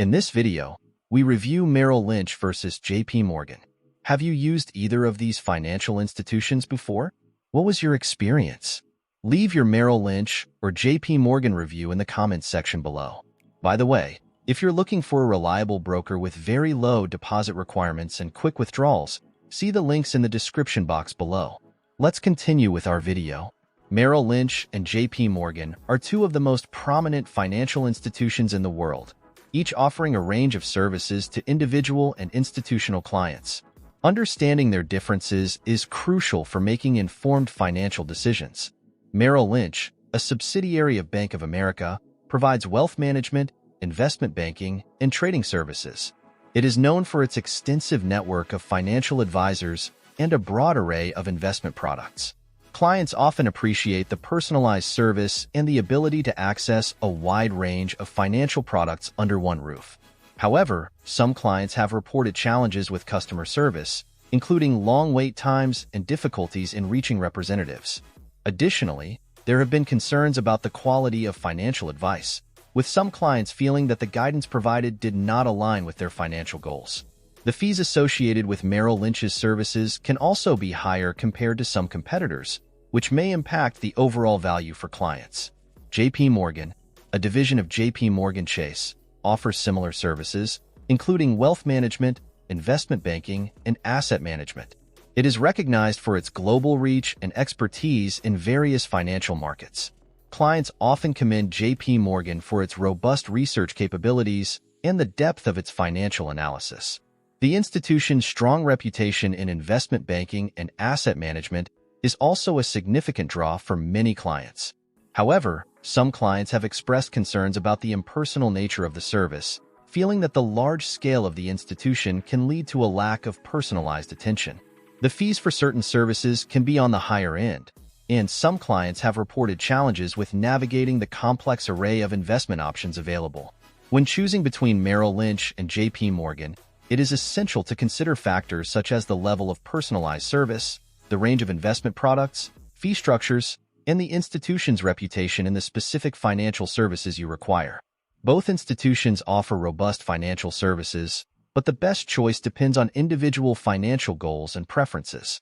In this video, we review Merrill Lynch versus JP Morgan. Have you used either of these financial institutions before? What was your experience? Leave your Merrill Lynch or JP Morgan review in the comments section below. By the way, if you're looking for a reliable broker with very low deposit requirements and quick withdrawals, see the links in the description box below. Let's continue with our video. Merrill Lynch and JP Morgan are two of the most prominent financial institutions in the world, each offering a range of services to individual and institutional clients. Understanding their differences is crucial for making informed financial decisions. Merrill Lynch, a subsidiary of Bank of America, provides wealth management, investment banking, and trading services. It is known for its extensive network of financial advisors and a broad array of investment products. Clients often appreciate the personalized service and the ability to access a wide range of financial products under one roof. However, some clients have reported challenges with customer service, including long wait times and difficulties in reaching representatives. Additionally, there have been concerns about the quality of financial advice, with some clients feeling that the guidance provided did not align with their financial goals. The fees associated with Merrill Lynch's services can also be higher compared to some competitors, which may impact the overall value for clients. JP Morgan, a division of JP Morgan Chase, offers similar services, including wealth management, investment banking, and asset management. It is recognized for its global reach and expertise in various financial markets. Clients often commend JP Morgan for its robust research capabilities and the depth of its financial analysis. The institution's strong reputation in investment banking and asset management is also a significant draw for many clients. However, some clients have expressed concerns about the impersonal nature of the service, feeling that the large scale of the institution can lead to a lack of personalized attention. The fees for certain services can be on the higher end, and some clients have reported challenges with navigating the complex array of investment options available. When choosing between Merrill Lynch and JP Morgan, it is essential to consider factors such as the level of personalized service, the range of investment products, fee structures, and the institution's reputation in the specific financial services you require. Both institutions offer robust financial services, but the best choice depends on individual financial goals and preferences.